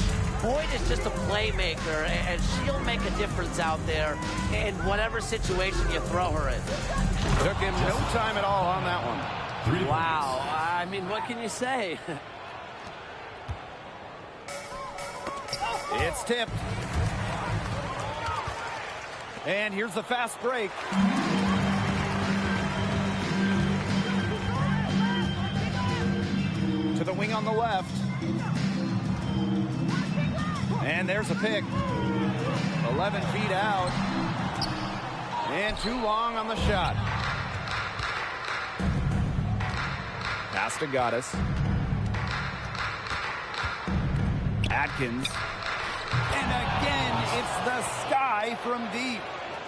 [SPEAKER 5] Boyd is just a playmaker, and she'll make a difference out there in whatever situation you throw her in.
[SPEAKER 3] Took him no time at all on that one.
[SPEAKER 5] Wow. I mean, what can you say?
[SPEAKER 3] It's tipped. And here's the fast break. To the wing on the left. And there's a pick. 11 feet out. And too long on the shot. Pass to Goddess. Atkins. And again, it's the Sky from deep.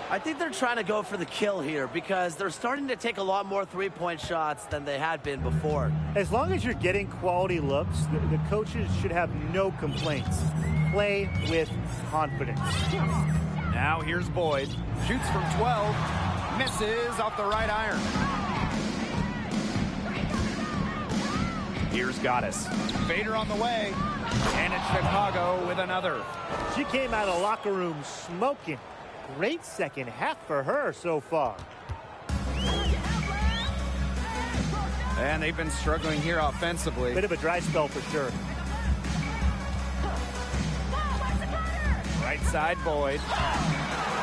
[SPEAKER 5] I think they're trying to go for the kill here because they're starting to take a lot more three-point shots than they had been before.
[SPEAKER 4] As long as you're getting quality looks, the coaches should have no complaints. Play with confidence.
[SPEAKER 3] Now here's Boyd. Shoots from 12. Misses off the right iron. Here's Goddess. Fader on the way. And it's Chicago with another.
[SPEAKER 4] She came out of the locker room smoking. Great second half for her so far.
[SPEAKER 3] And they've been struggling here offensively.
[SPEAKER 4] Bit of a dry spell for sure.
[SPEAKER 3] Right side, Boyd.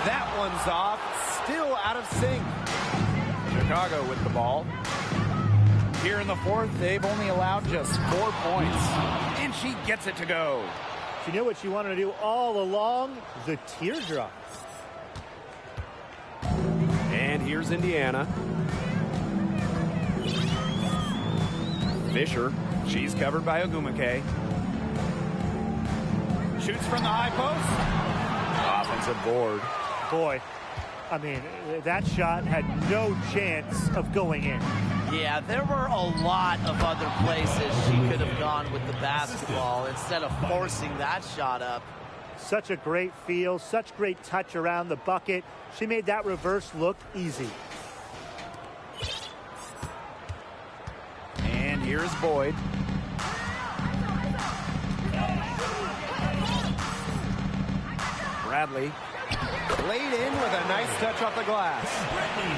[SPEAKER 3] That one's off. Still out of sync. Chicago with the ball. Here in the fourth, they've only allowed just 4 points. And she gets it to go.
[SPEAKER 4] She knew what she wanted to do all along. The teardrop.
[SPEAKER 2] And here's Indiana. Fisher. She's covered by Ogumake.
[SPEAKER 3] Shoots from the high post.
[SPEAKER 2] Offensive board.
[SPEAKER 4] Boy, I mean, that shot had no chance of going in.
[SPEAKER 5] Yeah, there were a lot of other places she could have gone with the basketball instead of forcing that shot up.
[SPEAKER 4] Such a great feel, such great touch around the bucket. She made that reverse look easy.
[SPEAKER 2] And here's Boyd. Bradley.
[SPEAKER 3] Laid in with a nice touch off the glass.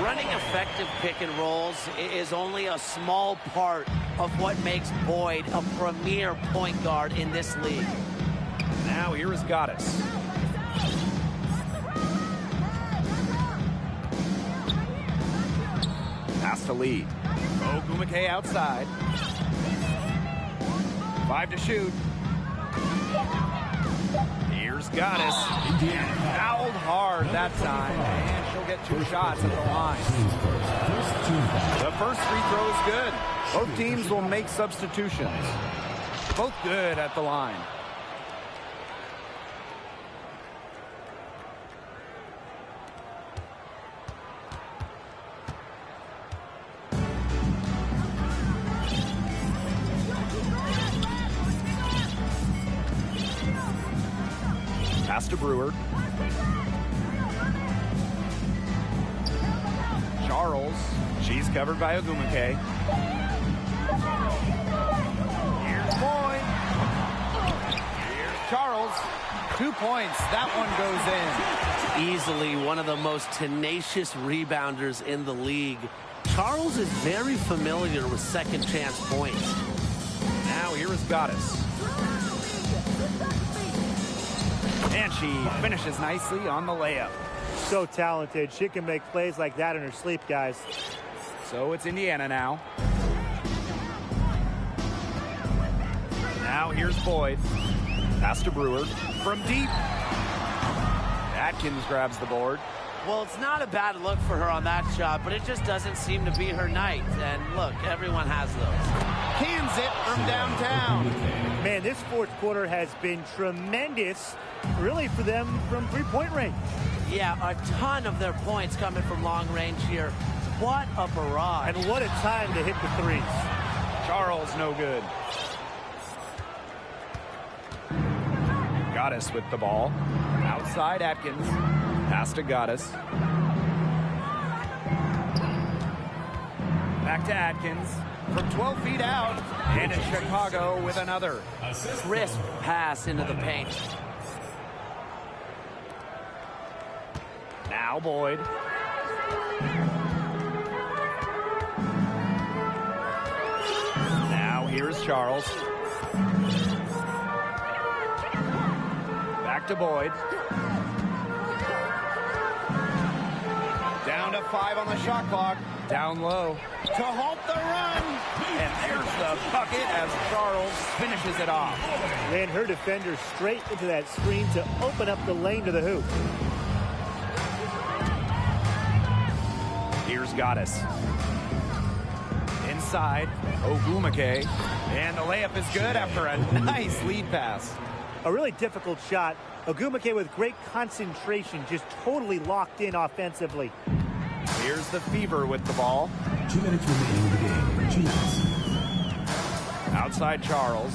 [SPEAKER 5] Running effective pick and rolls is only a small part of what makes Boyd a premier point guard in this league.
[SPEAKER 2] Now here is Goddess. Pass to lead.
[SPEAKER 3] Ogumake outside. 5 to shoot. Here's Goddess. Fouled hard that time. And she'll get 2 shots at the line. The first free throw is good. Both teams will make substitutions. Both good at the line.
[SPEAKER 2] Pass to Brewer. Charles. She's covered by Ogumake.
[SPEAKER 3] Here's Boyd. Here's Charles. 2 points. That one goes in.
[SPEAKER 5] Easily one of the most tenacious rebounders in the league. Charles is very familiar with second chance points.
[SPEAKER 2] Now here is Goddess.
[SPEAKER 3] And she finishes nicely on the layup.
[SPEAKER 4] So talented. She can make plays like that in her sleep, guys.
[SPEAKER 2] So it's Indiana now. Now here's Boyd. Pass to Brewer. From deep. Atkins grabs the board.
[SPEAKER 5] Well, it's not a bad look for her on that shot, but it just doesn't seem to be her night. And look, everyone has those.
[SPEAKER 3] Cans it from downtown.
[SPEAKER 4] Man, this fourth quarter has been tremendous, really, for them from three-point range.
[SPEAKER 5] Yeah, a ton of their points coming from long range here. What a barrage.
[SPEAKER 4] And what a time to hit the threes.
[SPEAKER 2] Charles, no good. Goddess with the ball. Outside Atkins. Pass to Goddess. Back to Atkins. From 12 feet out. And it's Chicago with another.
[SPEAKER 5] Crisp pass into the paint.
[SPEAKER 2] Now Boyd. Now here's Charles. Back to Boyd. Down to 5 on the shot clock. Down low. To halt the run. And there's the bucket as Charles finishes it off.
[SPEAKER 4] Ran her defender straight into that screen to open up the lane to the hoop.
[SPEAKER 2] Here's Goddess. Inside, Ogumake. And the layup is good after a nice lead pass.
[SPEAKER 4] A really difficult shot. Ogumake with great concentration, just totally locked in offensively.
[SPEAKER 2] Here's the Fever with the ball.
[SPEAKER 6] 2 minutes remaining in the game. 2 minutes.
[SPEAKER 2] Outside Charles.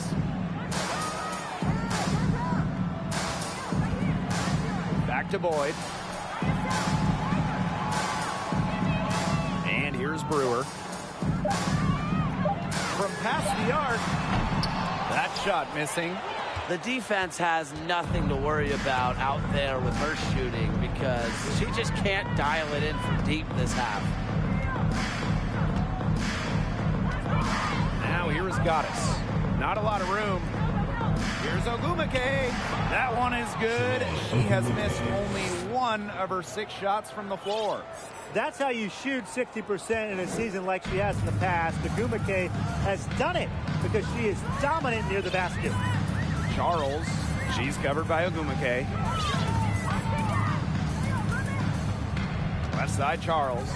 [SPEAKER 2] Back to Boyd. And here's Brewer. From past the arc. That shot missing.
[SPEAKER 5] The defense has nothing to worry about out there with her shooting because she just can't dial it in from deep this half.
[SPEAKER 2] Now here's Goddess. Not a lot of room. Here's Ogumake. That one is good. She has missed only 1 of her 6 shots from the floor.
[SPEAKER 4] That's how you shoot 60% in a season like she has in the past. Ogumake has done it because she is dominant near the basket.
[SPEAKER 2] Charles, she's covered by Ogumake. Left side, Charles.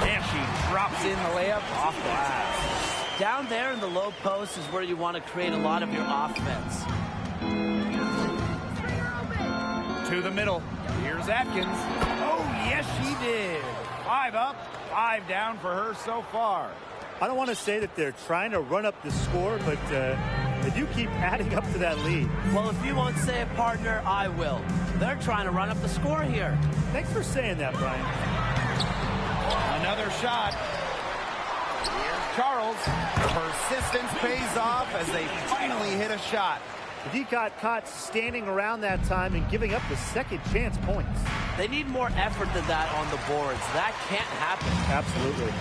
[SPEAKER 2] And she drops in the layup off glass.
[SPEAKER 5] Down there in the low post is where you want to create a lot of your offense.
[SPEAKER 2] To the middle. Here's Atkins. Oh, yes, she did. 5 up, 5 down for her so far.
[SPEAKER 4] I don't want to say that they're trying to run up the score, but they do keep adding up to that lead.
[SPEAKER 5] Well, if you won't say it, partner, I will. They're trying to run up the score here.
[SPEAKER 4] Thanks for saying that, Brian.
[SPEAKER 2] Another shot. Here's Charles. Persistence pays off as they finally hit a shot.
[SPEAKER 4] He got caught standing around that time and giving up the second chance points.
[SPEAKER 5] They need more effort than that on the boards. That can't happen.
[SPEAKER 4] Absolutely.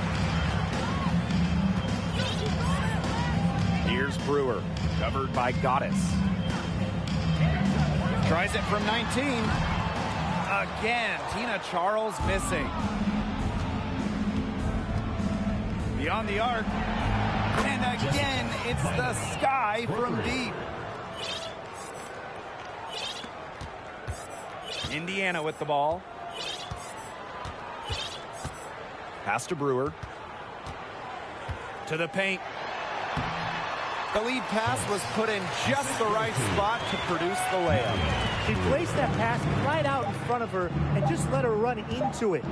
[SPEAKER 2] Here's Brewer, covered by Goddess. Tries it from 19. Again, Tina Charles missing. Beyond the arc. And again, it's the Sky from deep. Indiana with the ball. Pass to Brewer. To the paint. The lead pass was put in just the right spot to produce the layup.
[SPEAKER 4] She placed that pass right out in front of her and just let her run into it.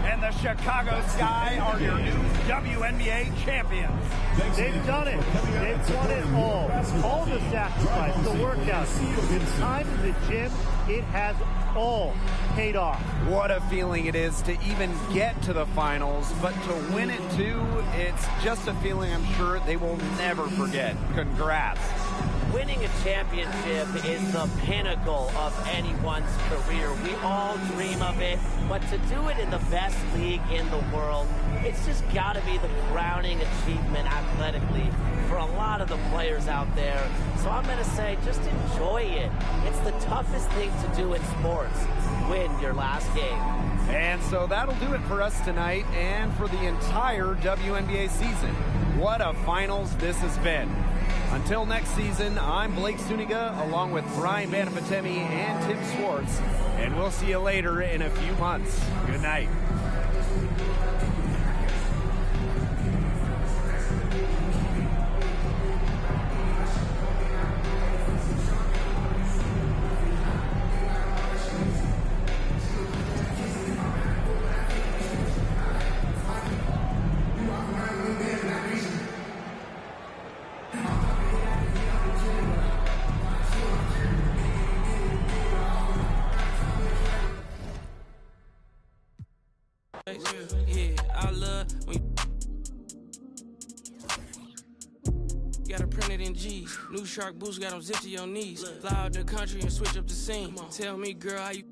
[SPEAKER 2] And the Chicago Sky are your new WNBA champions.
[SPEAKER 4] They've done it. They've won it all. All the sacrifice, the workouts, the time in the gym, it has all paid off.
[SPEAKER 2] What a feeling it is to even get to the finals, but to win it too, it's just a feeling I'm sure they will never forget. Congrats.
[SPEAKER 5] Winning a championship is the pinnacle of anyone's career. We all dream of it, but to do it in the best league in the world, it's just got to be the crowning achievement athletically for a lot of the players out there. So I'm going to say just enjoy it. It's the toughest thing to do in sports. Win your last game.
[SPEAKER 3] And so that'll do it for us tonight and for the entire WNBA season. What a finals this has been. Until next season, I'm Blake Suniga along with Brian Banafitemi and Tim Swartz, and we'll see you later in a few months. Good night.
[SPEAKER 1] Yeah, I love when you gotta print it in G's. New shark boots got them zipped to your knees. Fly out the country and switch up the scene. Tell me, girl, how you